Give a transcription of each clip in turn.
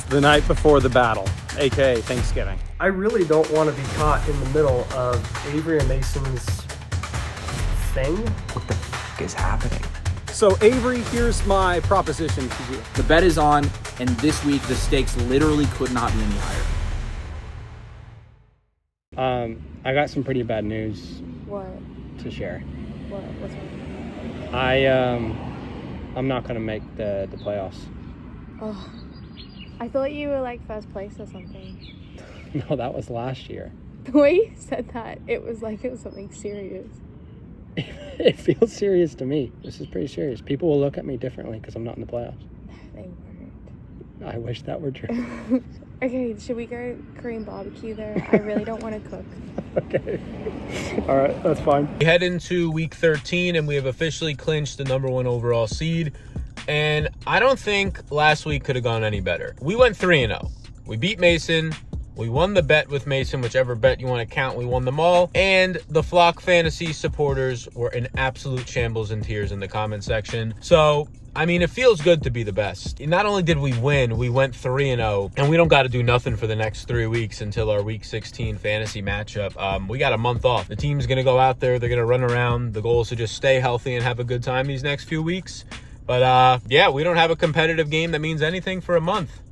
the night before the battle, aka Thanksgiving. I really don't want to be caught in the middle of Avery and Mason's thing. What the f is happening? So Avery, here's my proposition to you. The bet is on, and this week the stakes literally could not be any higher. I got some pretty bad news What? to share. What's wrong? I'm not gonna make the playoffs. Oh, I thought you were like first place or something. No, that was last year. The way you said that, it was like it was something serious. It feels serious to me. This is pretty serious. People will look at me differently because I'm not in the playoffs. They weren't. I wish that were true. Okay, should we go Korean barbecue there? I really don't want to cook. Okay. All right, that's fine. We head into week 13 and we have officially clinched the #1 overall seed. And I don't think last week could have gone any better. We went 3-0. We beat Mason. We won the bet with Mason, whichever bet you want to count, we won them all. And the Flock Fantasy supporters were in absolute shambles and tears in the comment section. So, I mean, it feels good to be the best. Not only did we win, we went 3-0, and we don't got to do nothing for the next 3 weeks until our week 16 fantasy matchup. We got a month off. The team's going to go out there. They're going to run around. The goal is to just stay healthy and have a good time these next few weeks. But, yeah, we don't have a competitive game that means anything for a month.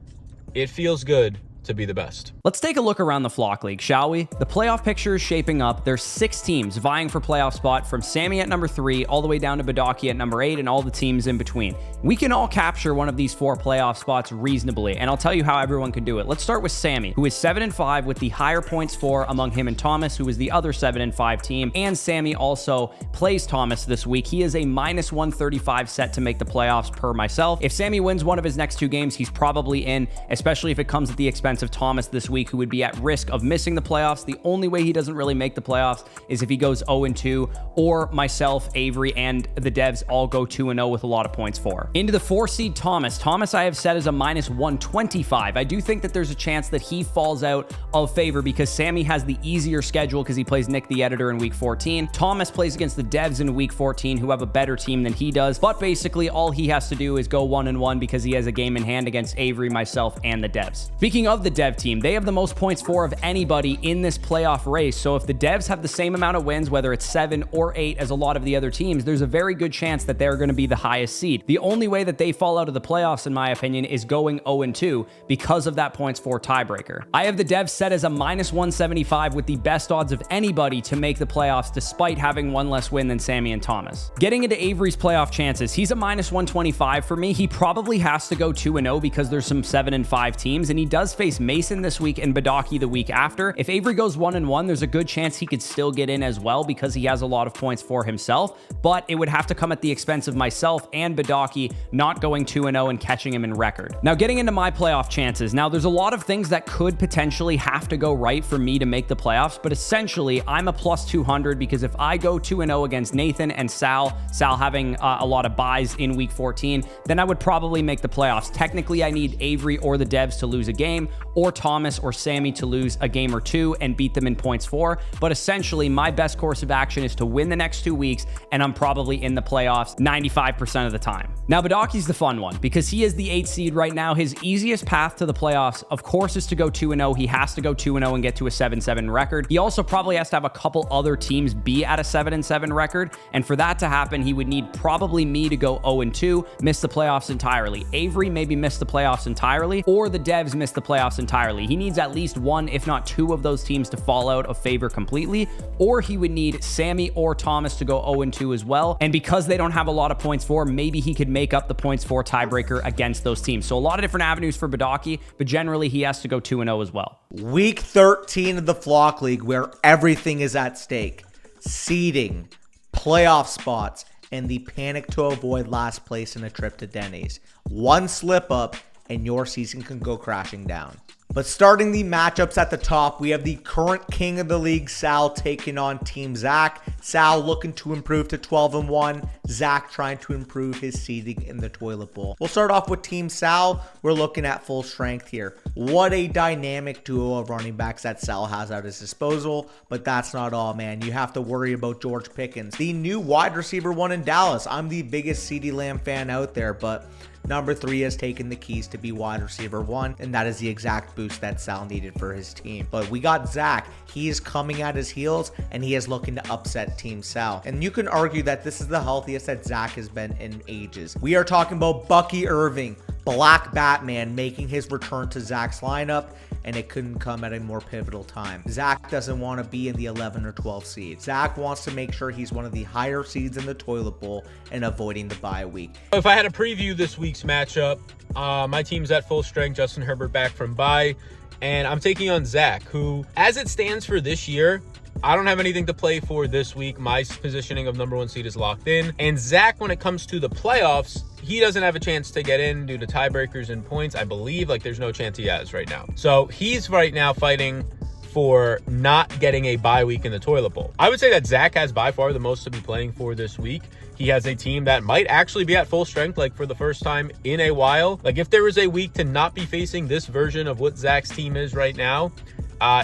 It feels good to be the best. Let's take a look around the Flock League, shall we? The playoff picture is shaping up. There's 6 teams vying for playoff spot, from Sammy at number 3 all the way down to Badake at number 8 and all the teams in between. We can all capture one of these 4 playoff spots reasonably, and I'll tell you how everyone can do it. Let's start with Sammy, who is 7-5 with the higher points for among him and Thomas, who is the other 7-5 team, and Sammy also plays Thomas this week. He is a -135 set to make the playoffs per myself. If Sammy wins one of his next 2 games, he's probably in, especially if it comes at the expense of Thomas this week, who would be at risk of missing the playoffs. The only way he doesn't really make the playoffs is if he goes 0-2, or myself, Avery, and the devs all go 2-0 with a lot of points for. Into the 4 seed Thomas. Thomas I have set as a -125. I do think that there's a chance that he falls out of favor because Sammy has the easier schedule because he plays Nick the Editor in week 14. Thomas plays against the devs in week 14, who have a better team than he does, but basically all he has to do is go 1-1 because he has a game in hand against Avery, myself, and the devs. Speaking of the dev team, they have the most points for of anybody in this playoff race. So if the devs have the same amount of wins, whether it's 7 or 8 as a lot of the other teams, there's a very good chance that they're going to be the highest seed. The only way that they fall out of the playoffs, in my opinion, is going 0-2 because of that points for tiebreaker. I have the devs set as a -175 with the best odds of anybody to make the playoffs despite having 1 less win than Sammy and Thomas. Getting into Avery's playoff chances, he's a -125 for me. He probably has to go 2-0 because there's some 7-5 teams, and he does face Mason this week and Badake the week after. If Avery goes 1-1, there's a good chance he could still get in as well because he has a lot of points for himself, but it would have to come at the expense of myself and Badake not going 2-0 and catching him in record. Now, getting into my playoff chances. Now, there's a lot of things that could potentially have to go right for me to make the playoffs, but essentially, I'm a +200 because if I go 2-0 against Nathan and Sal having a lot of buys in week 14, then I would probably make the playoffs. Technically, I need Avery or the devs to lose a game, or Thomas or Sammy to lose a game or 2 and beat them in points for, but essentially my best course of action is to win the next 2 weeks, and I'm probably in the playoffs 95% of the time. Now, Badake's the fun one because he is the 8th seed right now. His easiest path to the playoffs, of course, is to go 2-0. He has to go 2-0 and get to a 7-7 record. He also probably has to have a couple other teams be at a 7-7 record, and for that to happen, he would need probably me to go 0-2, miss the playoffs entirely. Avery maybe miss the playoffs entirely, or the devs miss the playoffs entirely. He needs at least 1, if not 2 of those teams to fall out of favor completely, or he would need Sammy or Thomas to go 0-2 as well. And because they don't have a lot of points for, maybe he could make up the points for tiebreaker against those teams. So a lot of different avenues for Badake, but generally he has to go 2-0 as well. Week 13 of the Flock League, where everything is at stake. Seeding, playoff spots, and the panic to avoid last place in a trip to Denny's. One slip up and your season can go crashing down. But starting the matchups at the top, we have the current king of the league, Sal, taking on Team Zach. Sal looking to improve to 12-1. Zach trying to improve his seating in the toilet bowl. We'll start off with Team Sal. We're looking at full strength here. What a dynamic duo of running backs that Sal has at his disposal, but that's not all, man. You have to worry about George Pickens, the new wide receiver one in Dallas. I'm the biggest CeeDee Lamb fan out there, but number 3 has taken the keys to be wide receiver 1, and that is the exact boost that Sal needed for his team. But we got Zach. He is coming at his heels, and he is looking to upset Team Sal. And you can argue that this is the healthiest that Zach has been in ages. We are talking about Bucky Irving, Black Batman, making his return to Zach's lineup, and it couldn't come at a more pivotal time. Zach doesn't want to be in the 11 or 12 seed. Zach wants to make sure he's one of the higher seeds in the toilet bowl and avoiding the bye week. If I had to preview this week's matchup, my team's at full strength, Justin Herbert back from bye, and I'm taking on Zach, who, as it stands for this year, I don't have anything to play for this week. My positioning of number 1 seed is locked in. And Zach, when it comes to the playoffs, he doesn't have a chance to get in due to tiebreakers and points. I believe there's no chance he has right now. So he's right now fighting for not getting a bye week in the toilet bowl. I would say that Zach has by far the most to be playing for this week. He has a team that might actually be at full strength, for the first time in a while. If there was a week to not be facing this version of what Zach's team is right now,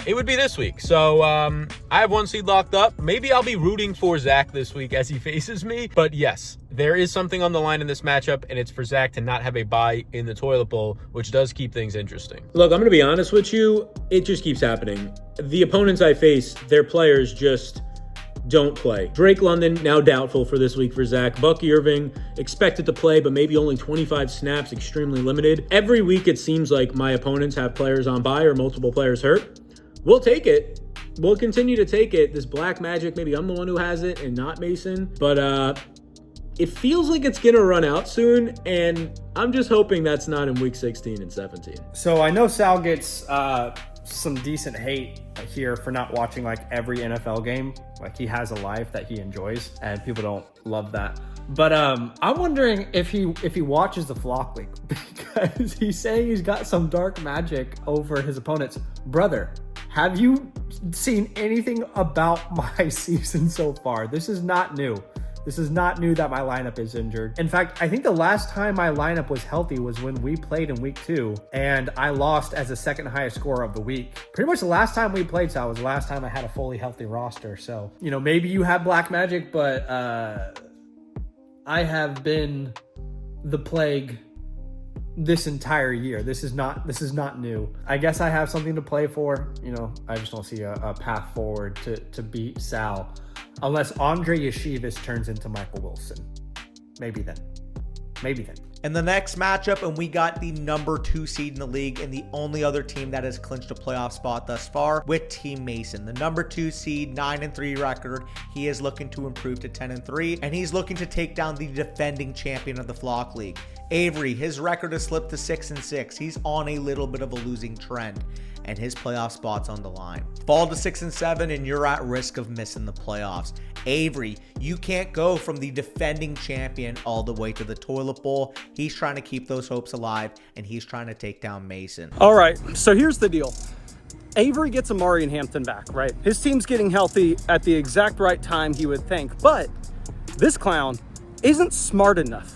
it would be this week. So I have 1 seed locked up. Maybe I'll be rooting for Zach this week as he faces me. But yes, there is something on the line in this matchup, and it's for Zach to not have a bye in the toilet bowl, which does keep things interesting. Look, I'm going to be honest with you. It just keeps happening. The opponents I face, their players just don't play. Drake London, now doubtful for this week for Zach. Bucky Irving, expected to play, but maybe only 25 snaps, extremely limited. Every week it seems like my opponents have players on bye or multiple players hurt. We'll take it. We'll continue to take it. This black magic, maybe I'm the one who has it and not Mason. But it feels like it's going to run out soon, and I'm just hoping that's not in week 16 and 17. So I know Sal gets some decent hate here for not watching every NFL game. He has a life that he enjoys, and people don't love that. But I'm wondering if he watches the Flock League, because he's saying he's got some dark magic over his opponents. Brother, have you seen anything about my season so far? This is not new. This is not new that my lineup is injured. In fact, I think the last time my lineup was healthy was when we played in week 2, and I lost as the second highest scorer of the week. Pretty much the last time we played, Sal, was the last time I had a fully healthy roster. So, maybe you have black magic, but I have been the plague this entire year. This is not new. I guess I have something to play for. I just don't see a path forward to beat Sal. Unless Andre Yeshivas turns into Michael Wilson. Maybe then. In the next matchup, and we got the number 2 seed in the league and the only other team that has clinched a playoff spot thus far with Team Mason. The number 2 seed, 9-3 record. He is looking to improve to 10-3, and he's looking to take down the defending champion of the Flock League. Avery, his record has slipped to 6-6. He's on a little bit of a losing trend, and his playoff spot's on the line. Fall to 6-7, and you're at risk of missing the playoffs. Avery, you can't go from the defending champion all the way to the toilet bowl. He's trying to keep those hopes alive, and he's trying to take down Mason. All right, so here's the deal. Avery gets Amari and Hampton back, right? His team's getting healthy at the exact right time, he would think. But this clown isn't smart enough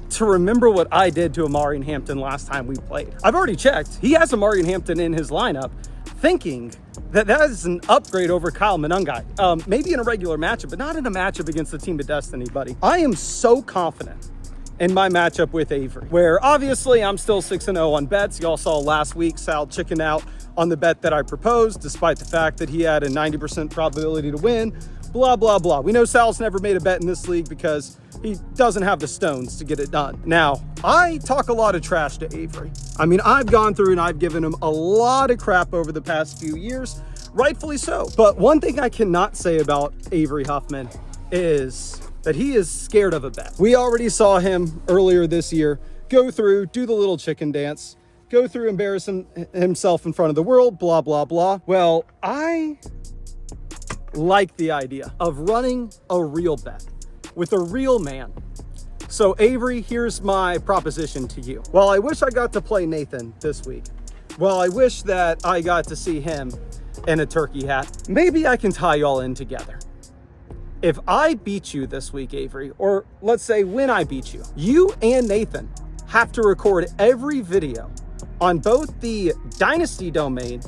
to remember what I did to Amari and Hampton last time we played. I've already checked. He has Amari and Hampton in his lineup, thinking that is an upgrade over Kyle Monungai. Maybe in a regular matchup, but not in a matchup against the team of destiny, buddy. I am so confident in my matchup with Avery, where obviously I'm still 6-0 on bets. Y'all saw last week Sal chicken out on the bet that I proposed, despite the fact that he had a 90% probability to win. Blah, blah, blah. We know Sal's never made a bet in this league because he doesn't have the stones to get it done. Now, I talk a lot of trash to Avery. I mean, I've gone through and I've given him a lot of crap over the past few years, rightfully so. But one thing I cannot say about Avery Huffman is that he is scared of a bet. We already saw him earlier this year go through, do the little chicken dance, go through, embarrass himself in front of the world, blah, blah, blah. Well, I like the idea of running a real bet with a real man. So Avery, here's my proposition to you. While I wish I got to play Nathan this week, while I wish that I got to see him in a turkey hat, maybe I can tie y'all in together. If I beat you this week, Avery, or let's say when I beat you, you and Nathan have to record every video on both the Dynasty Domain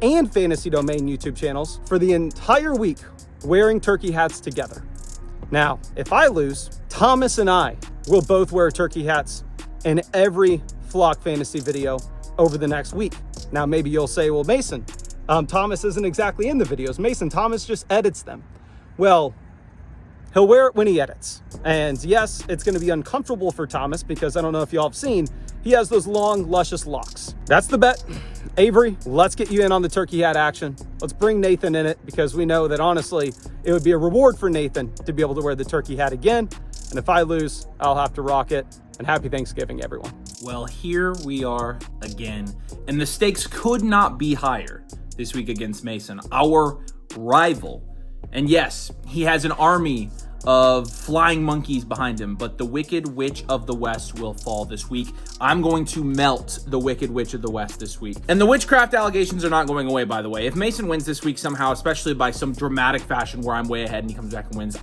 and Fantasy Domain YouTube channels for the entire week wearing turkey hats together. Now, if I lose, Thomas and I will both wear turkey hats in every Flock Fantasy video over the next week. Now, maybe you'll say, well, Mason, Thomas isn't exactly in the videos. Thomas just edits them. Well, he'll wear it when he edits. And yes, it's going to be uncomfortable for Thomas because I don't know if y'all have seen, he has those long, luscious locks. That's the bet. Avery, let's get you in on the turkey hat action. Let's bring Nathan in it because we know that honestly, it would be a reward for Nathan to be able to wear the turkey hat again. And if I lose, I'll have to rock it. And happy Thanksgiving, everyone. Well, here we are again. And the stakes could not be higher this week against Mason, our rival. And yes, he has an army of flying monkeys behind him, but the Wicked Witch of the West will fall this week. I'm going to melt the Wicked Witch of the West this week. And the witchcraft allegations are not going away, by the way. If Mason wins this week somehow, especially by some dramatic fashion where I'm way ahead and he comes back and wins,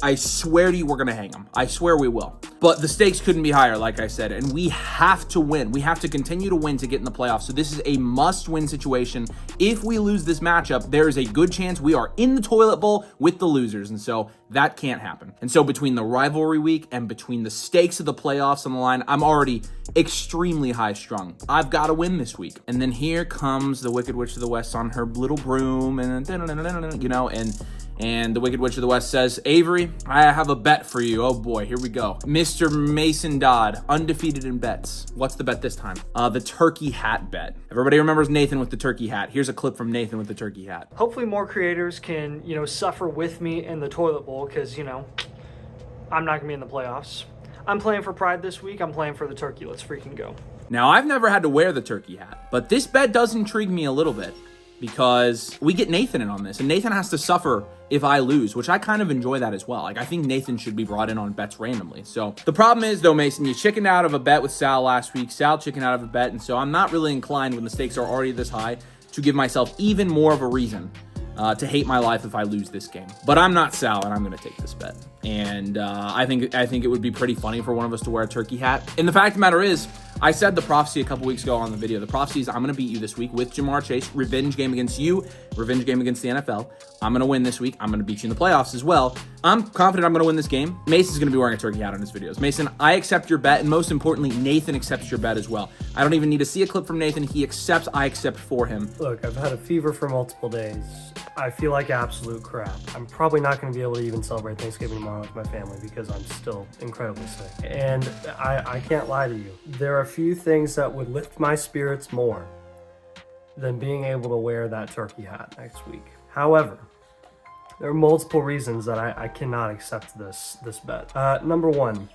I swear to you, we're going to hang him. I swear we will. But the stakes couldn't be higher, like I said, and we have to win. We have to continue to win to get in the playoffs. So this is a must-win situation. If we lose this matchup, there is a good chance we are in the toilet bowl with the losers, and so that can't happen. And so between the rivalry week and between the stakes of the playoffs on the line, I'm already extremely high-strung. I've got to win this week. And then here comes the Wicked Witch of the West on her little broom, and you know, and the Wicked Witch of the West says, Avery, I have a bet for you. Oh boy, here we go. Mr. Mason Dodd, undefeated in bets. What's the bet this time? The turkey hat bet. Everybody remembers Nathan with the turkey hat. Here's a clip from Nathan with the turkey hat. Hopefully more creators can, suffer with me in the toilet bowl because, I'm not going to be in the playoffs. I'm playing for pride this week. I'm playing for the turkey. Let's freaking go. Now, I've never had to wear the turkey hat, but this bet does intrigue me a little bit, because we get Nathan in on this, and Nathan has to suffer if I lose, which I kind of enjoy that as well. Like, I think Nathan should be brought in on bets randomly. So the problem is, though, Mason, you chickened out of a bet with Sal last week. Sal chickened out of a bet, and so I'm not really inclined, when the stakes are already this high, to give myself even more of a reason to hate my life if I lose this game. But I'm not Sal, and I'm going to take this bet. And I think it would be pretty funny for one of us to wear a turkey hat. And the fact of the matter is, I said the prophecy a couple weeks ago on the video. The prophecy is I'm going to beat you this week with Jamar Chase. Revenge game against you. Revenge game against the NFL. I'm going to win this week. I'm going to beat you in the playoffs as well. I'm confident I'm going to win this game. Mason's going to be wearing a turkey hat on his videos. Mason, I accept your bet. And most importantly, Nathan accepts your bet as well. I don't even need to see a clip from Nathan. He accepts, I accept for him. Look, I've had a fever for multiple days. I feel like absolute crap. I'm probably not going to be able to even celebrate Thanksgiving tomorrow with my family because I'm still incredibly sick. And I can't lie to you. There are a few things that would lift my spirits more than being able to wear that turkey hat next week. However, there are multiple reasons that I cannot accept this bet. Number one,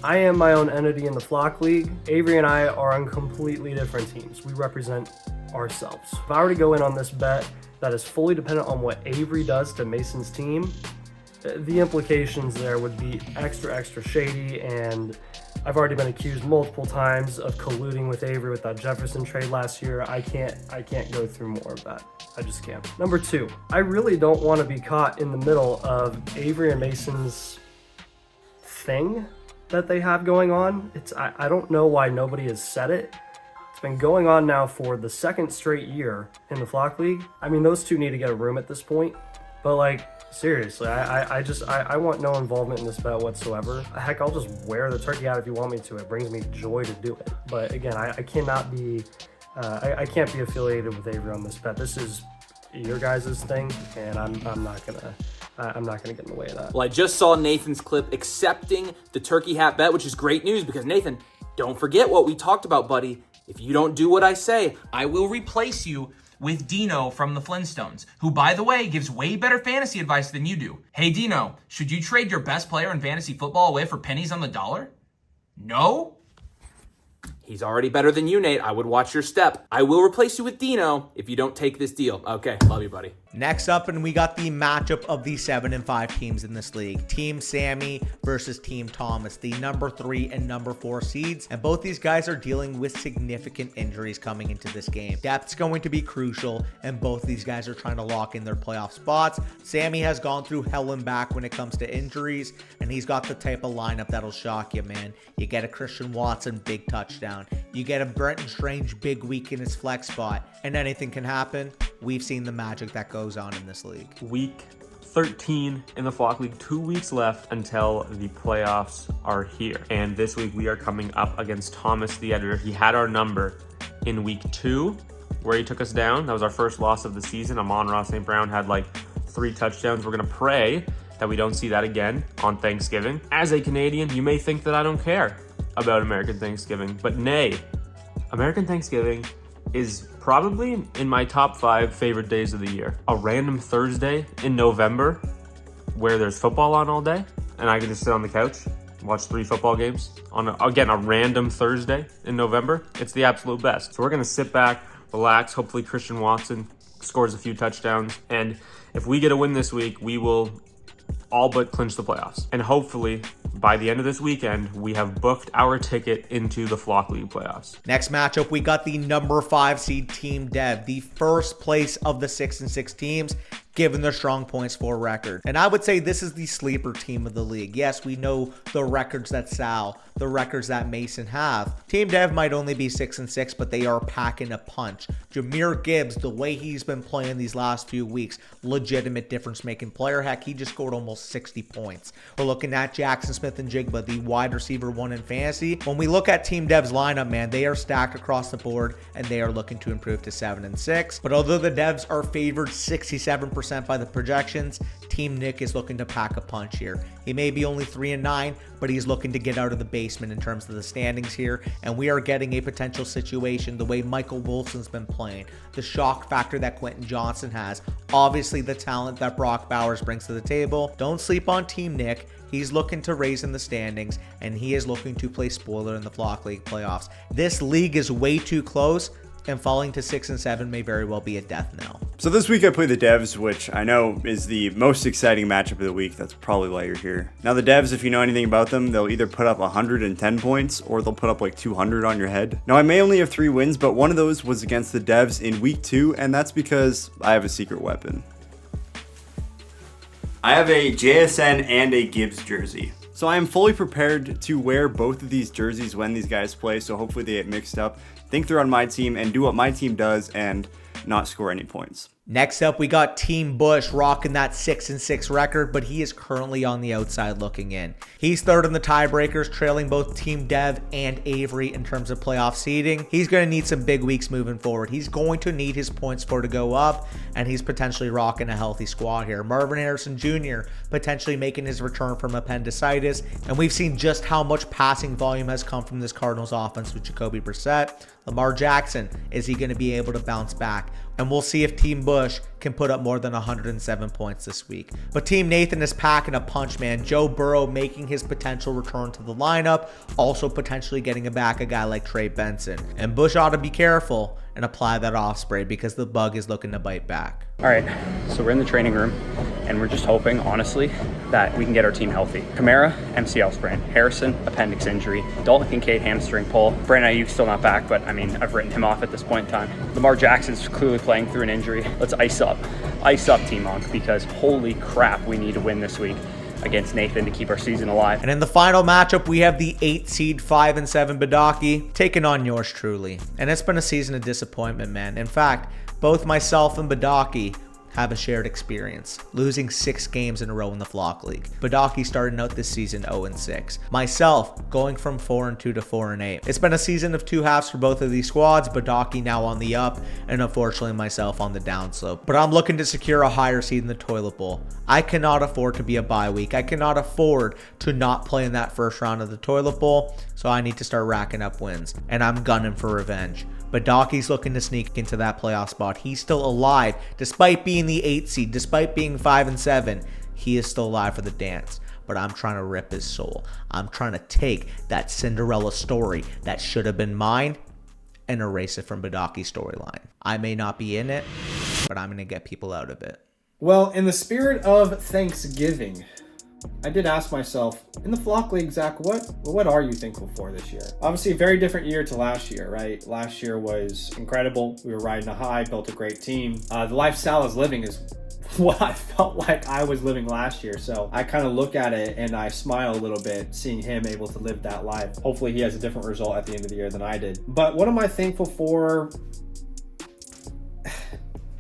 I am my own entity in the Flock League. Avery and I are on completely different teams. We represent ourselves. If I were to go in on this bet that is fully dependent on what Avery does to Mason's team, the implications there would be extra shady, and I've already been accused multiple times of colluding with Avery with that Jefferson trade last year. I can't go through more of that. I just can't. Number two, I really don't want to be caught in the middle of Avery and Mason's thing that they have going on. I don't know why nobody has said it. It's been going on now for the second straight year in the Flock League. I mean, those two need to get a room at this point, but like, seriously, I want no involvement in this bet whatsoever. Heck, I'll just wear the turkey hat if you want me to. It brings me joy to do it. But again, I cannot be, I can't be affiliated with Avery on this bet. This is your guys' thing, and I'm not gonna get in the way of that. Well, I just saw Nathan's clip accepting the turkey hat bet, which is great news because Nathan, don't forget what we talked about, buddy. If you don't do what I say, I will replace you with Dino from the Flintstones, who, by the way, gives way better fantasy advice than you do. Hey, Dino, should you trade your best player in fantasy football away for pennies on the dollar? No? He's already better than you, Nate. I would watch your step. I will replace you with Dino if you don't take this deal. Okay, love you, buddy. Next up, and we got the matchup of the 7 and 5 teams in this league. Team Sammy versus Team Thomas, the number 3 and number 4 seeds. And both these guys are dealing with significant injuries coming into this game. Depth's going to be crucial, and both these guys are trying to lock in their playoff spots. Sammy has gone through hell and back when it comes to injuries, and he's got the type of lineup that'll shock you, man. You get a Christian Watson big touchdown. You get a Brenton Strange big week in his flex spot, and anything can happen. We've seen the magic that goes on in this league. Week 13 in the Flock League, 2 weeks left until the playoffs are here. And this week we are coming up against Thomas, the editor. He had our number in week 2 where he took us down. That was our first loss of the season. Amon-Ra St. Brown had like 3 touchdowns. We're going to pray that we don't see that again on Thanksgiving. As a Canadian, you may think that I don't care about American Thanksgiving, but nay, American Thanksgiving is probably in my top 5 favorite days of the year. A random Thursday in November where there's football on all day and I can just sit on the couch, watch 3 football games on, a random Thursday in November. It's the absolute best. So we're gonna sit back, relax, hopefully Christian Watson scores a few touchdowns, and if we get a win this week, we will all but clinch the playoffs. And hopefully by the end of this weekend, we have booked our ticket into the Flock League playoffs. Next matchup, we got the number 5 seed Team Dev, the first place of the 6 and 6 teams, given their strong points for record. And I would say this is the sleeper team of the league. Yes, we know the records that Sal, the records that Mason have. Team Dev might only be 6 and 6, but they are packing a punch. Jahmyr Gibbs, the way he's been playing these last few weeks, legitimate difference-making player. Heck, he just scored almost 60 points. We're looking at Jackson Smith and Jigba, the wide receiver 1 in fantasy. When we look at Team Dev's lineup, man, they are stacked across the board, and they are looking to improve to 7 and 6. But although the Devs are favored 67% by the projections, Team Nick is looking to pack a punch here. He may be only 3 and 9, but he's looking to get out of the basement in terms of the standings here, and we are getting a potential situation the way Michael Wilson's been playing, the shock factor that Quentin Johnson has, obviously the talent that Brock Bowers brings to the table. Don't sleep on Team Nick. He's looking to raise in the standings, and he is looking to play spoiler in the Flock League playoffs. This league is way too close, and falling to 6 and 7 may very well be a death knell. So this week I play the Devs, which I know is the most exciting matchup of the week. That's probably why you're here. Now the Devs, if you know anything about them, they'll either put up 110 points or they'll put up like 200 on your head. Now I may only have 3 wins, but one of those was against the Devs in week 2, and that's because I have a secret weapon. I have a JSN and a Gibbs jersey. So I am fully prepared to wear both of these jerseys when these guys play, so hopefully they get mixed up. Think they're on my team and do what my team does and not score any points. Next up, we got Team Bush rocking that 6 and 6 record, but he is currently on the outside looking in. He's third in the tiebreakers, trailing both Team Dev and Avery in terms of playoff seeding. He's going to need some big weeks moving forward. He's going to need his points for to go up, and he's potentially rocking a healthy squad here. Marvin Harrison Jr. potentially making his return from appendicitis, and we've seen just how much passing volume has come from this Cardinals offense with Jacoby Brissett. Lamar Jackson, is he going to be able to bounce back? And we'll see if Team Bush can put up more than 107 points this week. But Team Nathan is packing a punch, man. Joe Burrow making his potential return to the lineup, also potentially getting back a guy like Trey Benson. And Bush ought to be careful and apply that off spray because the bug is looking to bite back. All right, so we're in the training room and we're just hoping, honestly, that we can get our team healthy. Kamara, MCL sprain. Harrison, appendix injury. Dalton Kincaid, hamstring pull. Brandon Ayuk's still not back, but I mean, I've written him off at this point in time. Lamar Jackson's clearly playing through an injury. Let's ice up Team Monk, because holy crap, we need to win this week against Nathan to keep our season alive. And in the final matchup, we have the 8 seed 5 and 7 Badake taking on yours truly. And it's been a season of disappointment, man. In fact, both myself and Badake have a shared experience, losing 6 games in a row in the Flock League. Badake starting out this season 0-6. Myself going from 4-2 to 4-8. It's been a season of 2 halves for both of these squads. Badake now on the up, and unfortunately myself on the downslope. But I'm looking to secure a higher seed in the toilet bowl. I cannot afford to be a bye week. I cannot afford to not play in that first round of the toilet bowl, so I need to start racking up wins, and I'm gunning for revenge. Badake's looking to sneak into that playoff spot. He's still alive, despite being the 8 seed, despite being 5 and 7. He is still alive for the dance. but I'm trying to rip his soul. I'm trying to take that Cinderella story that should have been mine and erase it from Badake's storyline. I may not be in it, but I'm going to get people out of it. Well, in the spirit of Thanksgiving, I did ask myself, in the Flock League, Zach, what are you thankful for this year? Obviously, a very different year to last year, right? Last year was incredible. We were riding a high, built a great team. The life Sal is living is what I felt like I was living last year. So I kind of look at it and I smile a little bit seeing him able to live that life. Hopefully he has a different result at the end of the year than I did. But what am I thankful for?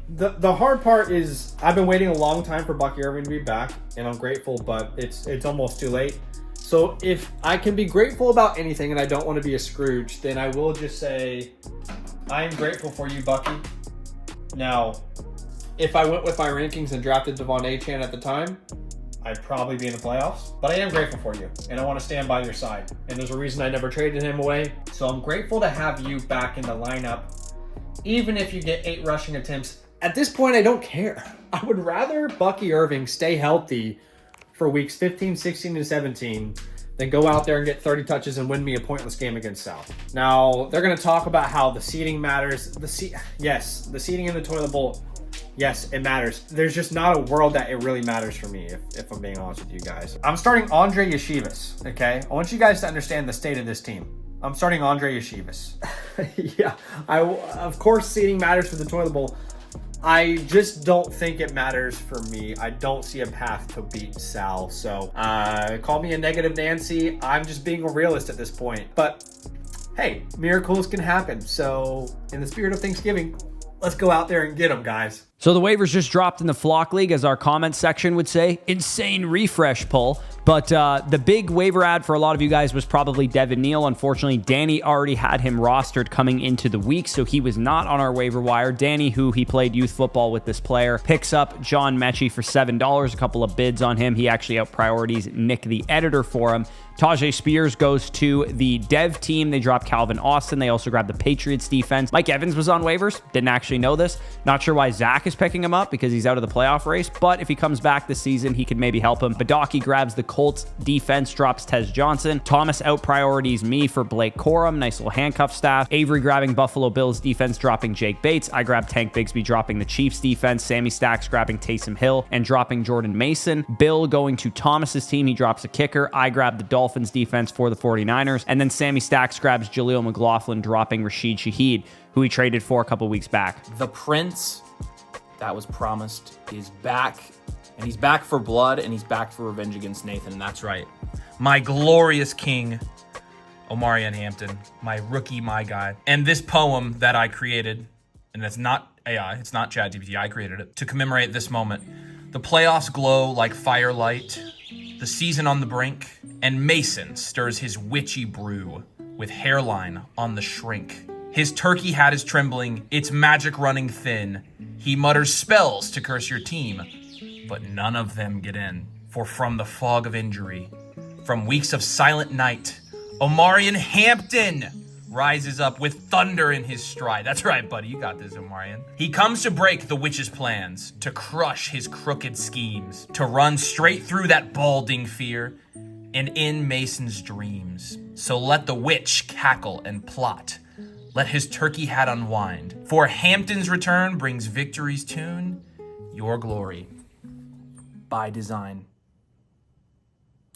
The hard part is I've been waiting a long time for Bucky Irving to be back, and I'm grateful, but it's almost too late. So if I can be grateful about anything and I don't want to be a Scrooge, then I will just say I am grateful for you, Bucky. Now, if I went with my rankings and drafted Devon Achane at the time, I'd probably be in the playoffs. But I am grateful for you, and I want to stand by your side. And there's a reason I never traded him away. So I'm grateful to have you back in the lineup, even if you get 8 rushing attempts. At this point, I don't care. I would rather Bucky Irving stay healthy for weeks 15, 16, and 17 than go out there and get 30 touches and win me a pointless game against Sal. Now, they're going to talk about how the seating matters. Yes, the seating in the toilet bowl, yes, it matters. There's just not a world that it really matters for me, if I'm being honest with you guys. I'm starting Andre Yeshivas, okay? I want you guys to understand the state of this team. I'm starting Andre Yeshivas. Yeah, of course seating matters for the toilet bowl. I just don't think it matters for me. I don't see a path to beat Sal. So call me a negative Nancy. I'm just being a realist at this point. But hey, miracles can happen. So in the spirit of Thanksgiving, let's go out there and get them, guys. So the waivers just dropped in the Flock League, as our comment section would say. Insane refresh pull. But the big waiver ad for a lot of you guys was probably Devin Neal. Unfortunately, Danny already had him rostered coming into the week, so he was not on our waiver wire. Danny, who he played youth football with this player, picks up John Mechie for $7. A couple of bids on him. He actually out priorities Nick, the editor, for him. Tajay Spears goes to the dev team. They dropped Calvin Austin. They also grabbed the Patriots defense. Mike Evans was on waivers. Didn't actually know this. Not sure why Zach is picking him up because he's out of the playoff race, but if he comes back this season, he could maybe help him. Badake grabs the Colts defense, drops Tez Johnson. Thomas out priorities me for Blake Corum. Nice little handcuff staff. Avery grabbing Buffalo Bills defense, dropping Jake Bates. I grabbed Tank Bigsby, dropping the Chiefs defense. Sammy Stacks grabbing Taysom Hill and dropping Jordan Mason. Bill going to Thomas's team. He drops a kicker. I grabbed the Dolphins defense for the 49ers. And then Sammy Stacks grabs Jaleel McLaughlin, dropping Rashid Shaheed, who he traded for a couple weeks back. The Prince that was promised is back, and he's back for blood, and he's back for revenge against Nathan. And that's right, my glorious king, Omarion Hampton, my rookie, my guy. And this poem that I created, and that's not AI, it's not ChatGPT, I created it to commemorate this moment. The playoffs glow like firelight, the season on the brink, and Mason stirs his witchy brew with hairline on the shrink. His turkey hat is trembling, its magic running thin. He mutters spells to curse your team, but none of them get in. For from the fog of injury, from weeks of silent night, Omarion Hampton rises up with thunder in his stride. That's right, buddy, you got this, Omarion. He comes to break the witch's plans, to crush his crooked schemes, to run straight through that balding fear, and in Mason's dreams. So let the witch cackle and plot. Let his turkey hat unwind. For Hampton's return brings victory's tune, your glory, by design.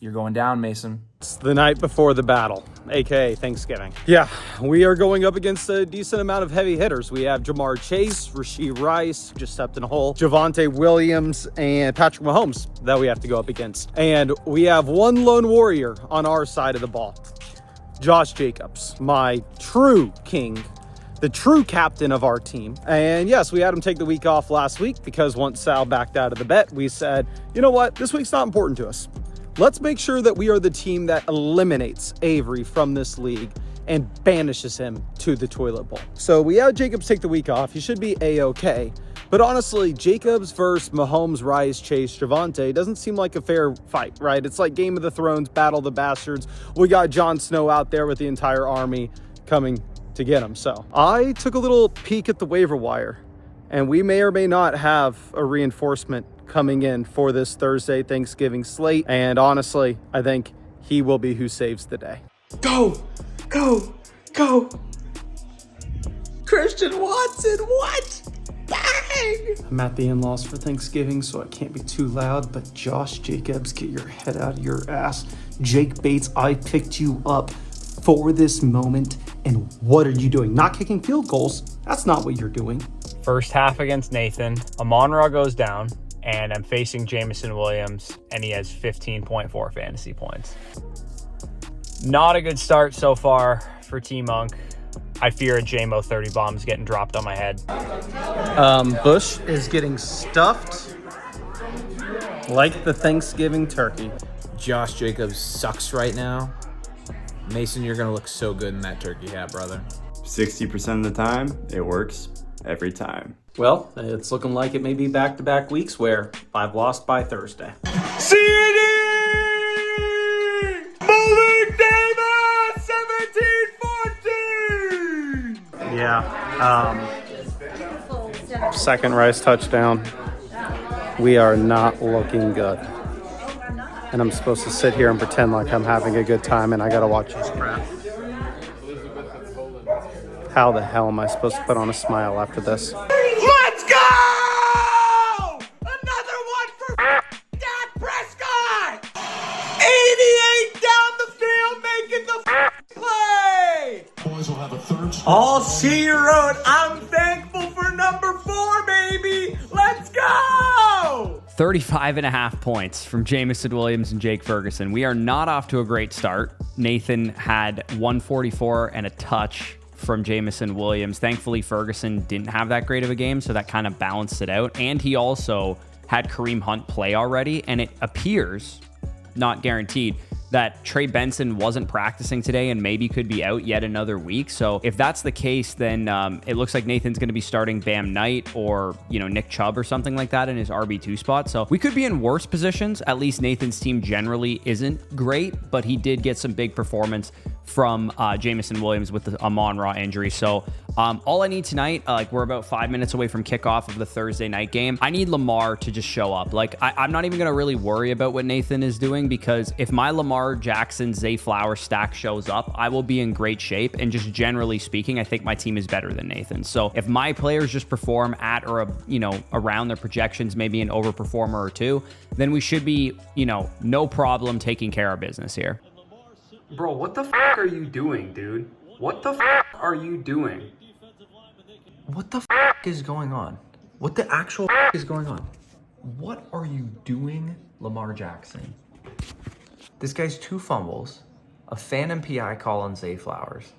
You're going down, Mason. It's the night before the battle, aka Thanksgiving. Yeah, we are going up against a decent amount of heavy hitters. We have Jamar Chase, Rashee Rice, just stepped in a hole, Javonte Williams, and Patrick Mahomes that we have to go up against. And we have one lone warrior on our side of the ball. Josh Jacobs, my true king, the true captain of our team. And yes, we had him take the week off last week because once Sal backed out of the bet, we said, you know what, this week's not important to us. Let's make sure that we are the team that eliminates Avery from this league and banishes him to the toilet bowl. So we had Jacobs take the week off. He should be A-okay. But honestly, Jacobs versus Mahomes, Rice, Chase, Javonte doesn't seem like a fair fight, right? It's like Game of the Thrones, Battle of the Bastards. We got Jon Snow out there with the entire army coming to get him. So I took a little peek at the waiver wire, and we may or may not have a reinforcement coming in for this Thursday Thanksgiving slate. And honestly, I think he will be who saves the day. Go, go, go. Christian Watson, what? Bang! I'm at the in-laws for Thanksgiving, so I can't be too loud, but Josh Jacobs, get your head out of your ass. Jake Bates, I picked you up for this moment, and what are you doing? Not kicking field goals? That's not what you're doing. First half against Nathan, Amon-Ra goes down, and I'm facing Jameson Williams, and he has 15.4 fantasy points. Not a good start so far for T-Monk. I fear a JMO 30 bomb is getting dropped on my head. Bush is getting stuffed like the Thanksgiving turkey. Josh Jacobs sucks right now. Mason, you're going to look so good in that turkey hat, brother. 60% of the time, it works every time. Well, it's looking like it may be back-to-back weeks where I've lost by Thursday. CD! Malik Davis, 17-14! Yeah. Second Rice touchdown. We are not looking good. And I'm supposed to sit here and pretend like I'm having a good time and I gotta watch this crap. How the hell am I supposed to put on a smile after this? Let's go! Another one for Dak Prescott! 88 down the field, making the play! Boys will have a third. All she wrote, I'm thankful for number 4, baby! Let's go! 35.5 points from Jameson Williams and Jake Ferguson. We are not off to a great start. Nathan had 144 and a touch from Jameson Williams. Thankfully, Ferguson didn't have that great of a game, so that kind of balanced it out. And he also had Kareem Hunt play already, and it appears, not guaranteed, that Trey Benson wasn't practicing today and maybe could be out yet another week. So if that's the case, then it looks like Nathan's going to be starting Bam Knight or, Nick Chubb or something like that in his RB2 spot. So we could be in worse positions. At least Nathan's team generally isn't great, but he did get some big performance from Jameson Williams with the Amon-Ra injury. So all I need tonight, we're about 5 minutes away from kickoff of the Thursday night game. I need Lamar to just show up. I'm not even going to really worry about what Nathan is doing, because if my Lamar Jackson, Zay Flowers stack shows up, I will be in great shape. And just generally speaking, I think my team is better than Nathan. So if my players just perform at or, around their projections, maybe an overperformer or two, then we should be, no problem taking care of business here. Bro, what the f*** are you doing, dude? What the f*** are you doing? What the f*** is going on? What the actual f*** is going on? What are you doing, Lamar Jackson? This guy's 2 fumbles, a phantom PI call on Zay Flowers.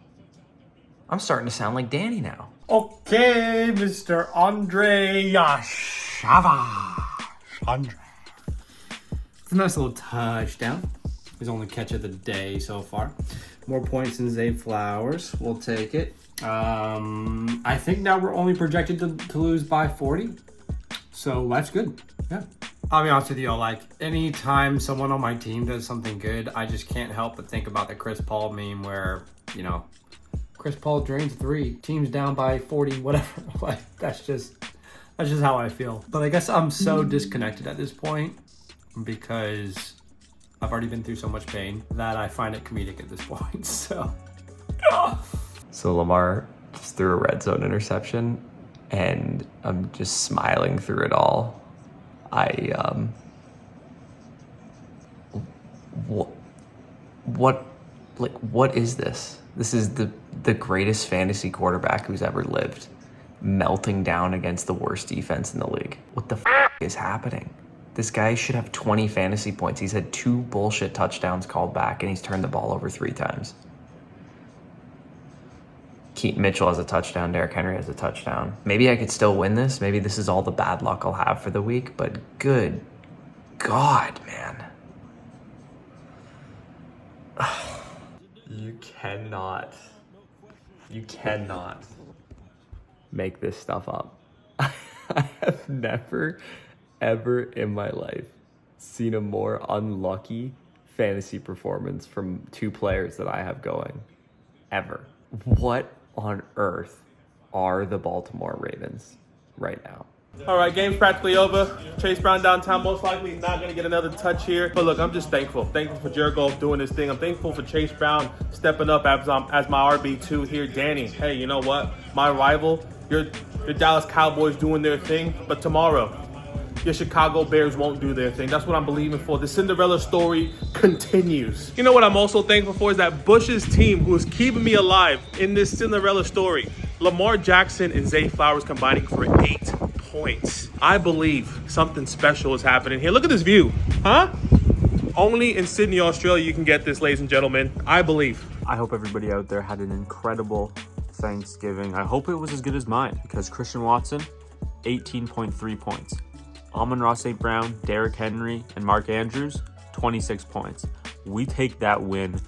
I'm starting to sound like Danny now. Okay, Mr. Andre Yashava. Andre. It's a nice little touchdown. His only catch of the day so far. More points than Zay Flowers. We'll take it. I think now we're only projected to lose by 40. So that's good. Yeah. I'll be honest with you, anytime someone on my team does something good, I just can't help but think about the Chris Paul meme where, Chris Paul drains 3, team's down by 40, whatever. That's just how I feel. But I guess I'm so disconnected at this point because I've already been through so much pain that I find it comedic at this point. So Lamar just threw a red zone interception, and I'm just smiling through it all. What is this? This is the greatest fantasy quarterback who's ever lived, melting down against the worst defense in the league. What the f*** is happening? This guy should have 20 fantasy points. He's had 2 bullshit touchdowns called back, and he's turned the ball over 3 times. Keaton Mitchell has a touchdown. Derrick Henry has a touchdown. Maybe I could still win this. Maybe this is all the bad luck I'll have for the week, but good God, man. You cannot make this stuff up. I have never, ever in my life seen a more unlucky fantasy performance from 2 players that I have going. Ever. What on earth are the Baltimore Ravens right now? All right, game's practically over. Chase Brown downtown, most likely not going to get another touch here. But look, I'm just thankful. Thankful for Jericho doing his thing. I'm thankful for Chase Brown stepping up as my RB2 here. Danny, hey, you know what? My rival, your Dallas Cowboys doing their thing. But tomorrow, your Chicago Bears won't do their thing. That's what I'm believing for. The Cinderella story continues. You know what I'm also thankful for is that Bush's team, who is keeping me alive in this Cinderella story. Lamar Jackson and Zay Flowers combining for 8 points. I believe something special is happening here. Look at this view, huh? Only in Sydney, Australia, you can get this, ladies and gentlemen. I believe. I hope everybody out there had an incredible Thanksgiving. I hope it was as good as mine, because Christian Watson, 18.3 points. Amon-Ra St. Brown, Derrick Henry, and Mark Andrews, 26 points. We take that win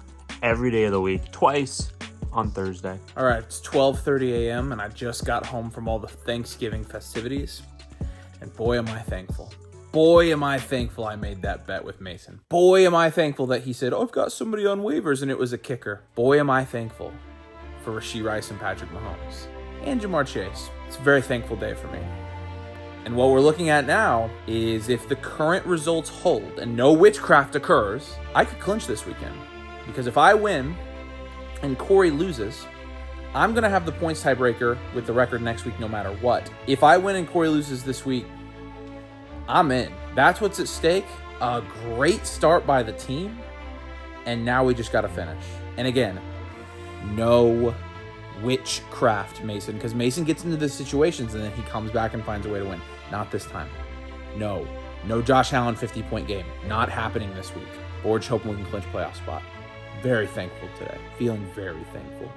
every day of the week, twice on Thursday. All right, it's 12:30 a.m. and I just got home from all the Thanksgiving festivities. And boy, am I thankful. Boy, am I thankful I made that bet with Mason. Boy, am I thankful that he said, oh, I've got somebody on waivers, and it was a kicker. Boy, am I thankful for Rashee Rice and Patrick Mahomes. And Jamar Chase. It's a very thankful day for me. And what we're looking at now is if the current results hold and no witchcraft occurs, I could clinch this weekend. Because if I win and Corey loses, I'm going to have the points tiebreaker with the record next week no matter what. If I win and Corey loses this week, I'm in. That's what's at stake. A great start by the team. And now we just got to finish. And again, no witchcraft, Mason, because Mason gets into the situations and then he comes back and finds a way to win. Not this time. No Josh Allen 50-point game. Not happening this week. We're just hoping we can clinch playoff spot. Very thankful today. Feeling very thankful.